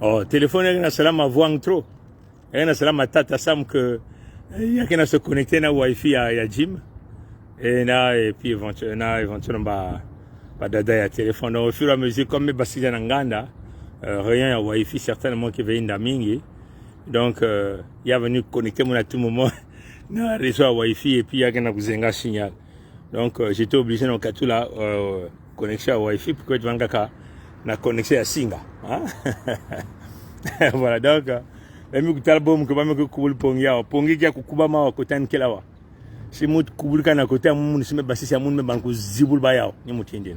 Oh, téléphone est salama voang trop. Est salama tata sam que il y a qui se connecter na wifi à gym et puis éventuellement pas dada ya téléphone. Donc, au fur et à mesure comme mes bassi en Nganda rien à wifi certainement qui vient d'amingi. Donc il y a venu connecter mon à tout moment na réseau wifi et puis il y a qui na kuzenga signal. Donc j'étais obligé dans tout là connexion à wifi pour que tu vas na connexion à Singa. Hein? Voilà, donc même que talbom que même que kubul pongia pongi kia kukuba ma kotan kelawa si mut kubul kana kota mun si me basi si mun me banku zibul bayao ni mutindin.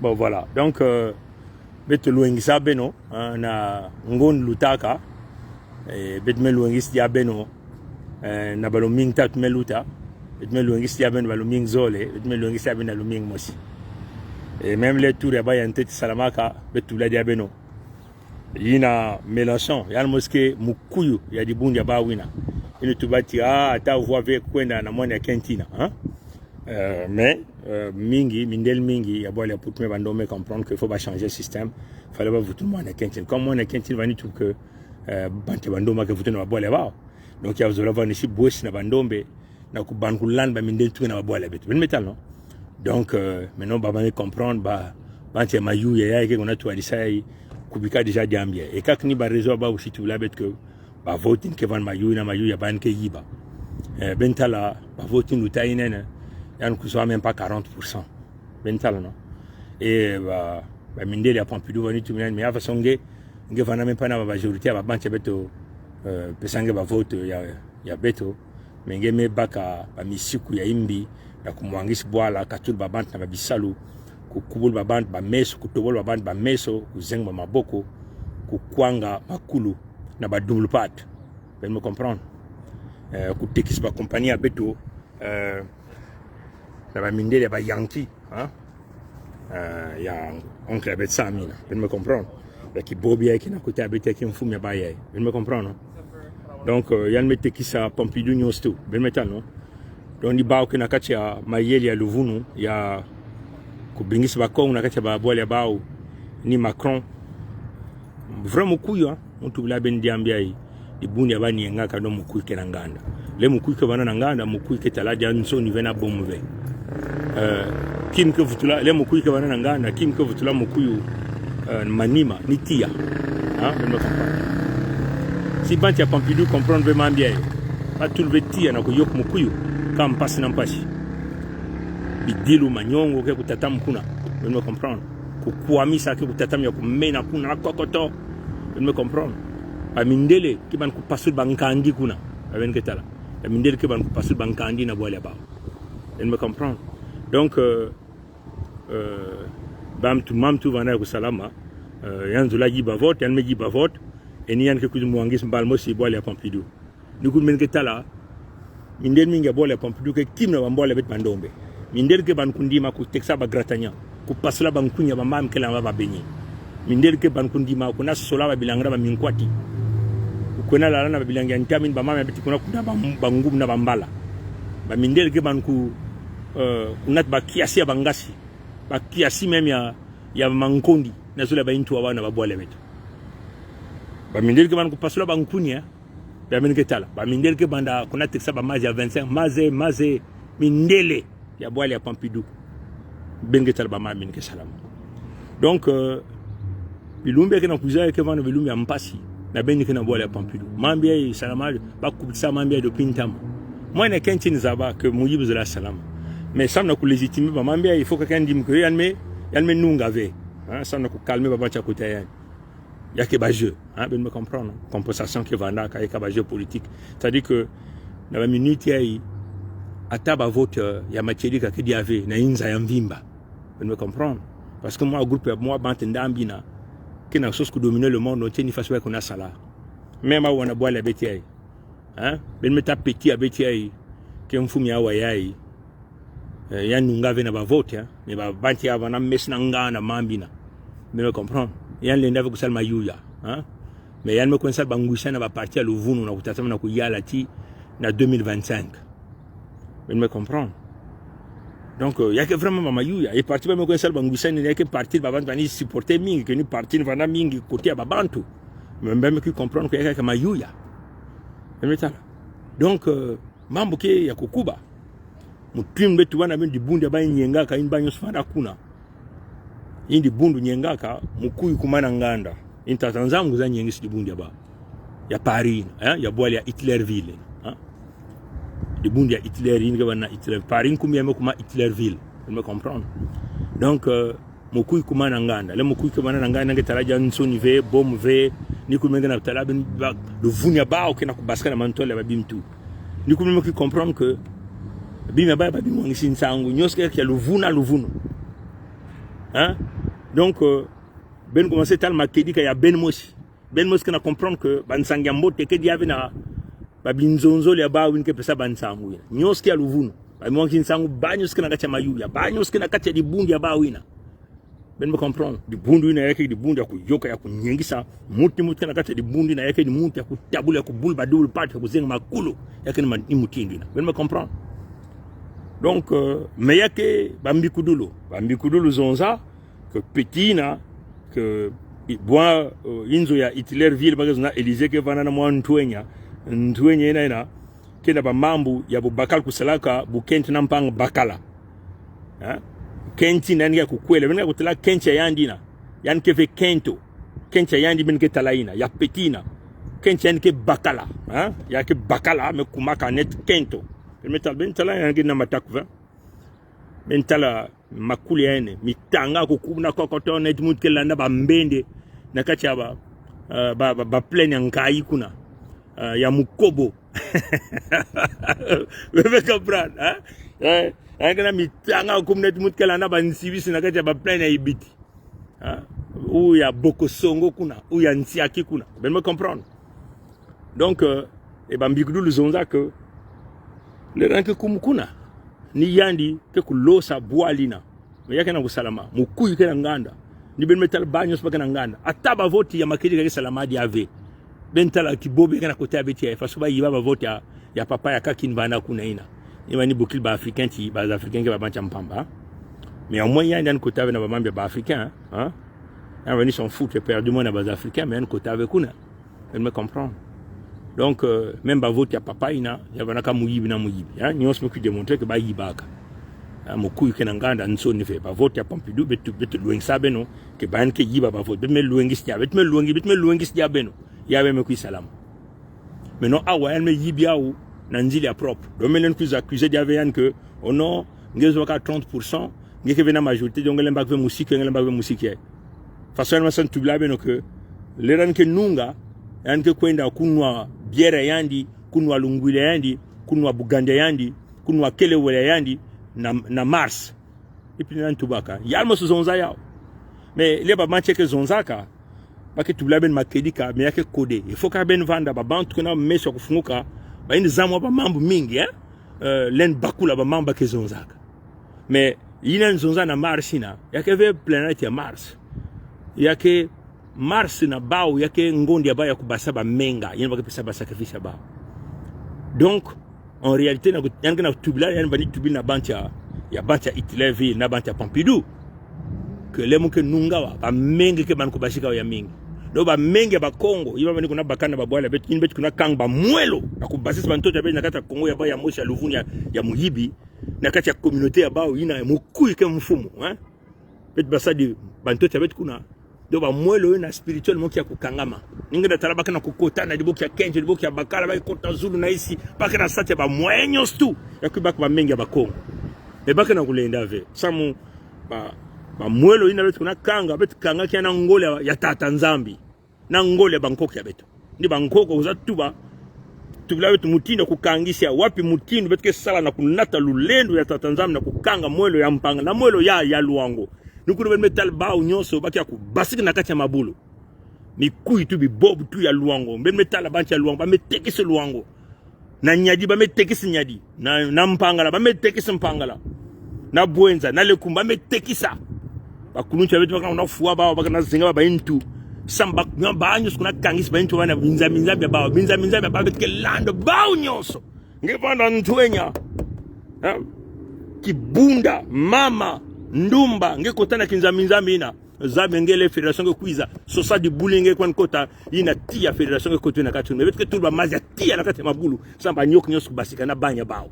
Bon voilà, donc beto luengi sa beno na ngon lutaka bet me luengi sia beno na balo ming tat meluta bet me luengi sia beno balo ming zole bet me luengi sia beno ming mosi et même les tours ya bayante salamaka betu la dia beno yina Mélenchon ya mosquée mukuyu ya dibundi ya bawina ine tubati ata voix ve kwenda na mwana kentina hein mais mingi mindel mingi ya boile pour me bandome comprendre qu'il faut pas changer le système fallait pas vous tout le monde kentin comme mwana kentin vani tout que bante bandoma que vous tout na boile ba donc ya vous avoir ici boss na bandombe na ku ban ku land ba mindel tout na boile bet ben metal non donc maintenant baba me comprendre ba bante mayu ya ke on a tout alisai kubika déjà diambia et quand ni ba réseau ba aussi tout la bête que ba voting que van mayu na mayu ya ban ke yiba bentala ba voting utainene yan ku soit même pas 40% bentala non et ba mindeli ya Pompidou vani tout mais à façon nge vana même pas na majorité ba banche beto pesange ba vote ya beto mais nge me baka ba misiku ya imbi na kumwangisi bwala katul ba bant na ba bisalu kukubul baband ba meso kutobol baband ba meso kuzenga maboko kukwanga makulu na ba double pat ben me comprendre kutekis ba compagnie abeto na ba mindele ba yanki hein ya oncle abet samina ben me comprendre ki bobi ki na côté abete ki mfumi ba yai ben me comprendre donc yan me tekisa Pompidou nyosto ben metal non donc di bawo ki na katia mayeli ya luvunu ya kubingisi bakong na kacha ba boile bao ni Macron vraiment kuyo muntu bla ben diambia yi ibundi abani ngaka no mukuyi ke nganda le mukuyi ke bana nganda mukuyi ke talaja nso ni vena bomve kim ke vutula le mukuyi ke bana nganda kim ke vutula mukuyu manima ni tia hein ne me comprends si banti ya Pompidou comprendre vraiment bien pas tout le tia na ko yok mukuyu kam passe nan passe bidilu manyongo ke kutatam kuna vous me comprendre kukuamisa ke kutatam ya kumena kuna na kokoto vous me comprendre amindele ki ban ku pasul bankandi kuna aven ke tala amindele ke ban ku pasul bankandi na boile ba vous me comprendre donc mamtu vana ku salama yanzu la giba vote yan me giba vote eni yan ke ku mwangis mbalmo si boile ya Pompidou ni ku men ke tala mindel minga boile ya Pompidou ke kimna bambole bet bandombe mindel ke ban kundima ku teksa ba gratanya ku pasla ban kunya ba mam kala ba benyi mindel ke ban kundima ku na sola ba bilangra ba minkwati ku na la na ba bilanga ntamin ba mam biti kuna kuna ba ngum na bambala ba mindel ke ban ku kunat ba kiasi ba ngasi ba kiasi même ya mankondi na sola ba intu wa na ba boile beto ba mindel ke ban ku pasla ban kunya ba men ke tala ba mindel ke banda kuna teksa ba maji ya 25 maze mindele ya boile ya Pompidou bengi talba mamin ke salam donc bilumbe ke na kuza ke vana bilumbe ampasi na bengi ke na boile ya Pompidou mambia yi salama ba kubisa mambia do pintam moi na kentin zaba que muyibu zala salam mais ça na ku légitimer ba mambia il faut que quelqu'un dise que yan me nunga ve hein ça na ku calmer ba bacha côté yan ya ke ba jeu hein ben me comprendre compensation ke vanda ka ba jeu politique c'est-à-dire que na ba minute yi ataba vote ya machedika ke diave na inza ya mvimba vous me comprendre parce que moi groupe moi bante ndambina qui na chose que dominer le monde on tient face qu'on a sala même à wana boile betiai hein ben meta petit abetiai ke mfumi awa yai ya nunga vena ba vote hein mais ba banti ava na mesna ngana mambina vous me comprendre yan le ndave kusalma yuya hein mais yan me konsa bangusha na ba parti à luvunu na kutatama na kuyala ti na 2025 vous me comprendre Donc il y a que vraiment mama yuya et parti ba me ko sel bangusa ni que parti ba bantu ni supporter mingi que ni parti ni vana mingi côté ba bantu même qui comprendre que ya que mayuya emetala donc mambo ke ya kukuba mutim betu wana bendi bundi ba nyengaka imbanyo sfanda kuna indi bundu nyengaka mukuyu kumana nganda intatanzangu za nyengisi dibundi ba ya Paris ya bwali ya Hitlerville dibundi ya Hitler inga bana Hitler Paris kumya kuma Hitlerville me comprendre donc mukuyu kumana nganda le mukuyu kumana nganda ngetaraja nsoni ve bom ve ni kumenga na talabe le vunya ba o kena kubaska na mantole ba bimtu ni kumeme ki comprendre que bima ba ba bimu ngisi nsangu nyoske ya luvuna donc ben commencer tal makedi ka ya ben mosi kana comprendre que ban sangya mbote ke diave na ba binzonzo le ba win ke pesa ban sangu nyoske ya luvuna ba mo ngisi nsangu ba nyoske na kacha mayuya ba nyoske na kacha di bundi ya ba wina ben me comprendre di bundu ina yake di bundi ya kuyoka ya kunyengisa muti kana kacha di bundi na yake di muti ya kutabula ya kubulba double part ya kuzenga makulu yake ni mutindi na ben me comprendre. Donc mais yake bambikudulu zonza que petina que bois inzo ya Hitlerville bagazuna Elysée ke vana na mwa ntwenya ina kenda ba mambu ya bubakal kusalaka bukenti na mpanga bakala kenti nani ya kukwela benga kutala kenti yandi na yani ke ve kento kenti yandi benga talaina ya petina kenti yani ke bakala ya ke bakala me kumaka net kento metal ben tala yangi na matakva ben tala makuli ene mitanga kukubuna kokotona etmut kelanda ba mbende na kacha ba plane ngai kuna ya mukobo wewe kabran angana mitanga kumna etmut kelanda ba nsibisi na kacha ba plane ya ibiti ou ya bokosongo kuna ou ya nsiaki kuna ben me comprendre donc e bambikudulu zonza que le ranke kumukuna ni yandi ke kulosa bwalina yake na kusalama mukuyu ke nganda ni ben metal banyos baka nganda ataba voti ya makedi ke salama di ave bentala kibobe kana kota beti ya faso ba yiba ba voti ya papa ya kakin bana kuna ina imani bukil ba africain ti ba africain ke ba bancha mpamba mais au moins yandi an kota na ba mambia ba africain on va ni s'en foutre perdu moi na ba africain mais an kota avec kuna elle me comprend. Donc même ba vote ya papa ina ya banaka muyibi na muyibi nyos me ku démontrer que ba yibaka mukuyu ke nganda nso ni fe ba vote ya Pompidou betu lueng sabeno ke ban ke yiba ba vote me luengi stia bet me luengi stia beno ya be me ku salam mais non awa elle me yibi awu na nzili ya propre do melen ku accuser diaveyan que oh non ngezo ka 30% ngeke vena majorité donc ngele mbak ve musique façon ma sant tubla beno que leran ke nunga yanke kwenda kunwa biere yandi kunwa lungwile yandi kunwa bugande yandi kunwa kelewele yandi na mars ipina ntubaka yalmo zonza yao mais leba mancheke zonzaka baki tublaben makedika mais yake kode il faut ka ben vanda ba bantu kuna mesho kufunguka ba indi zamwa ba mambo mingi len bakula ba mamba ke zonzaka mais yina zonza na mars ina yake ve planète ya mars yake mars na bao yake ngondi ya ba ya kubasa ba menga yene baka pesa ba sacrifice ba donc en réalité na yanga na tubila yana bani tubila na bancha ya bancha Hitlerville na bancha Pompidou que lemu ke nungawa ba menga ke ban kubashika ya mingi do ba menga ba Congo yiba bani kuna bakana ba bwala bet in bet kuna kang ba mwelo na kubasisa bantoto be na kata Congo ya ba ya mosha luvuni ya muhibi na kati ya communauté ya bao ina mukuyi ke mfumu bet basadi bantoto bet kuna do ba mwelo na spirituel mo kia kukangama ninga talabaka na kukotana diboki ya kenje diboki ya bakala ba ikota zulu na isi baka na sate ba mwenyos tu yakubaka ba mengi ba Kongo e baka na kulenda ve samu ba mwelo ina betu kuna kanga betu kanga kia na ngole ya tata nzambi na ngole Bangkok ya betu ndi Bangkok uza tuba tubila betu mutindo kukangisha wapi mutindo betu ke sala na kunata lulendo ya tata nzambi na kukanga mwelo ya mpanga na mwelo ya luango nukuru ben metal ba unyoso baki ya kubasiki na kati ya mabulu mikuyi tu bibobu tu ya luango ben metal banchi ya luango ba metekisi luango na nyadi ba metekisi nyadi na mpangala ba metekisi mpangala na bwenza na lekumba metekisa ba kununcha betu baka na fuwa ba baka na zinga ba intu samba ba anyos kuna kangisi ba intu wana binza ba betike lando ba unyoso ngepanda ntwenya Kibunda, Mama, Ndumba, nge kotana kinzami ina. Zabe ngele fédération ke kuiza. Sosa di bulinge kwa nkota, ina tia fédération ke kotu na katu. Mebet ke tulba mazia tia na kati mabulu. Samba nyok nyos basika na banya bao.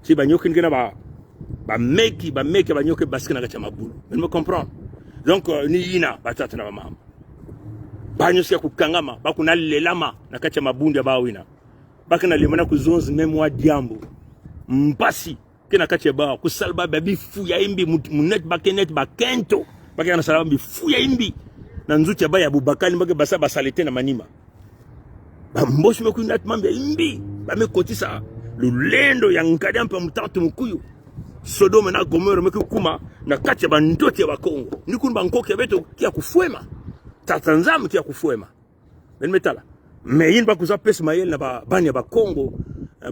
Si ba nyok nkena ba meki ba nyok basika na kati mabulu. Vous me comprendre? Donc ni ina batata na mama. Banyo siya kukangama, bakuna lelama na kati mabundi ya bao ina. Bakana lemana kuzonzi memwa diambo. Mpasi kena kati ya bao kusalba babi fuya imbi munet bakenet bakento. Bakana na salaba fuya imbi. Na nzuti ya ba ya Bubakani mbake basa basalete na manima. Ba mboshi meku nat mambe imbi. Ba me kotisa lulendo ya nkadya mpa mutatu mkuyu. Sodoma na Gomora meku kuma na kati ya bandoti ya Bakongo. Nikunu bankoki ya beto kia kufuema. Tatanzamu kia kufuema. Benmetala. Mais il va vous appeler Ismaël na ba banya ba Congo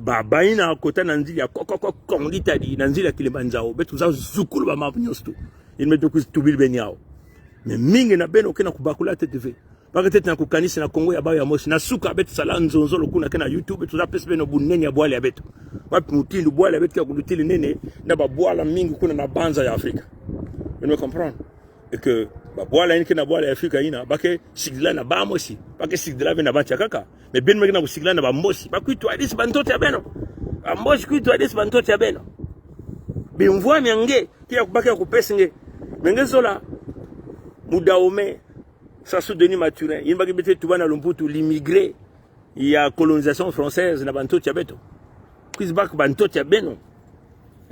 ba baina kota na nzili ya Kongo litadi na nzili ya Kilimanjaro betu za zukulu ba mapnyostu il me doku tubili benyao mais mingi na beno kena kubakula TTV baka tete na kukanisa na Kongo ya ba ya moshi na suka betu sala nzonzo lokuna kena YouTube betu za pesa beno bunene ya bwale ya betu wapi mutindu bwale ya betu ya kudutili nene na ba bwala mingi kuna na banza ya Afrika vous me comprenez et que ba bwala inke na bwala ya Afrika ina bake sigla na ba moshi bake sigla be na ba chakaka me ben mekina kusigla na ba moshi bakuitwa hadisi bantote ya beno ba moshi kuitwa hadisi bantote ya beno bimvua miange kia kubake kupesa nge menge zola mudaome Sassou Denis Maturin il baki bete tubana lumputu l'immigré ya colonisation française na bantote ya beto kuis bak bantote ya beno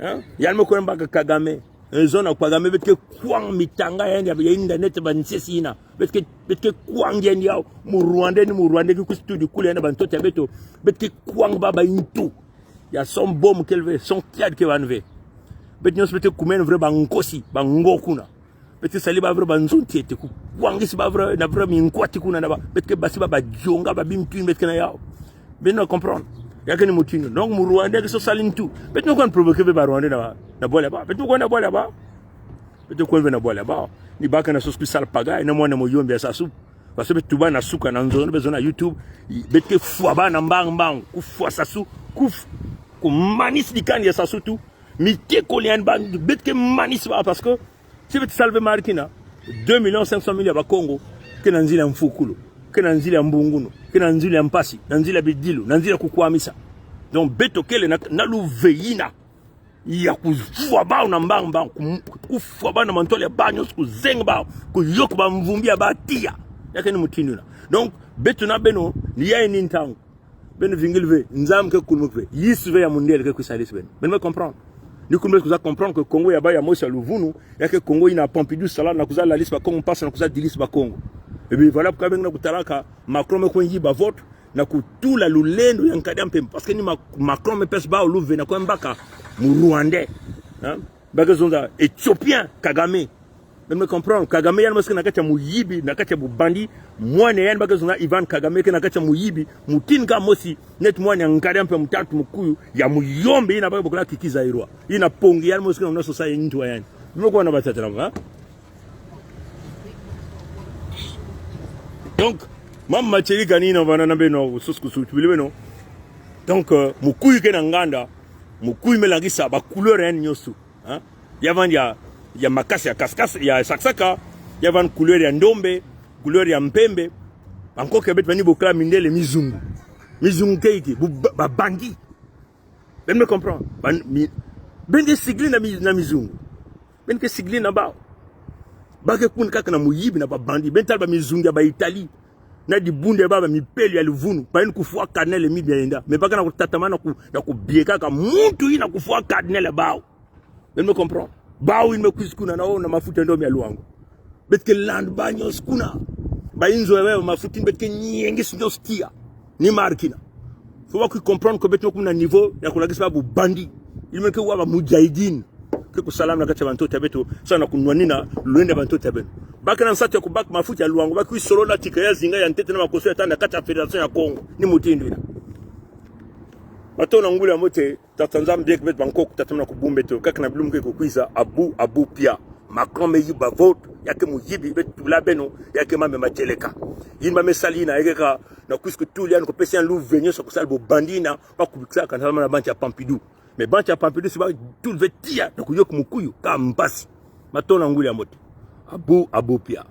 hein yalmo ko mbaka Kagame zona Kagame betke kwang mitanga yandi ya internet bansesi ina betke kwang yandi ya mu Rwanda ki kustudi kule na bantote ya beto betke kwang baba intu ya son bom kelve son kiad ke vanve betnyos bete kumen vre bankosi bangokuna bete saliba vre banzonti ete ku kwangisi ba vre na vre minkwati kuna na ba betke basi ba jonga ba bimtu betke na yao beno comprendre yakani mutino donc mu Rwanda ke so salintu betno kon provoquer ba Rwanda na bola ba betno kon na bola ba betno kon na bola ba ni baka na sosku sal paga na mwana mo yombe sa su parce que tuba na suka na nzono bezo na YouTube betke fwa ba na mbang ku fwa sa su ku manis dikani ya sa su tu mi te kolian ba betke manis ba parce que si bet salve markina 2,500,000 ba Congo ke na nzila mfukulu ke na nzila mbunguno ke na nzila mpasi na nzila bidilu na nzila kukwamisa donc beto kele na luveina ya kufua bao na mbang kufua bao na mantole banyo kuzenga bao kuyoko ba mvumbia ba tia yake ni mutinduna donc beto na beno ni ya ni ntango beno vingilve nzam ke kulmukve yisve ya mundial ke kusalis beno me comprendre ni kumbe kuza comprendre que Congo ya ba ya mosi luvunu yake Congo ina Pompidou sala na kuza la liste ba Congo passe na kuza dilis ba Congo et bien voilà pourquoi benga kutalaka Macron me kwenyi ba vote na kutula lulendo ya nkadampe parce que ni Macron me pesa ba oluve na kwa mbaka mu Rwandais hein baga zonza Éthiopien Kagame me comprendre Kagame yana mosi na kati muyibi na kati bubandi mwane yana baga zonza Ivan Kagame ke na kati muyibi mutinga mosi net mwane nkadampe mutatu mkuyu ya muyombe ina baga bokala kikiza irwa ina pongi yana mosi na sosa yintu yani mko na batata hein. Donc, mam macheri kanina vanana beno suskusu tubili donc mukuyu ke nganda mukuyu melangisa ba couleur en nyosu hein yavan ya makasi ya kaskas ya saksaka yavan couleur ya ndombe couleur ya mpembe banko ke bet bani bokla mindele mizungu keiki ba bandi ben me comprend ben de sigli na mizungu ben ke sigli na ba bake kun kaka na muyibi na ba bandi bental ba mizungu ba Italie na di bunde baba mipeli ya luvunu pa yin kufua kanele mi bienda me baka na kutatamana na kubieka ka muntu ina kufua kanele bao ben me comprend bao in me kuskuna na ona mafuta ndo ya luango betke land banyo skuna ba inzo wewe mafuta betke nyenge sinyo stia ni markina faut pas que comprendre que betno kuna niveau ya kulagisa babu bandi il me ke wa ba mujahidin ke kusalama kati ya bantu tabeto sana kunwanina luende bantu tabeto baka na nsati ya kubaka mafuta ya luango baki solo na tika ya zinga ya ntete na makoso ya tanda kati ya federation ya Congo ni mutindu ina batona ngula mote tatanzam biek bet banko tatamna kubumbe to kaka na blumke ko kuisa abu pia Macron me yiba vote yake muyibi bet tula beno yake mame macheleka yimba mesalina yake na kusku tulia ko pesi en louvenyo so kusal bo bandina ba kubikisa kana na banki ya Pompidou mais bancha Pampidou si ba tout le tia na kuyo kumukuyu kama mpasi matona nguli ya moto abu pia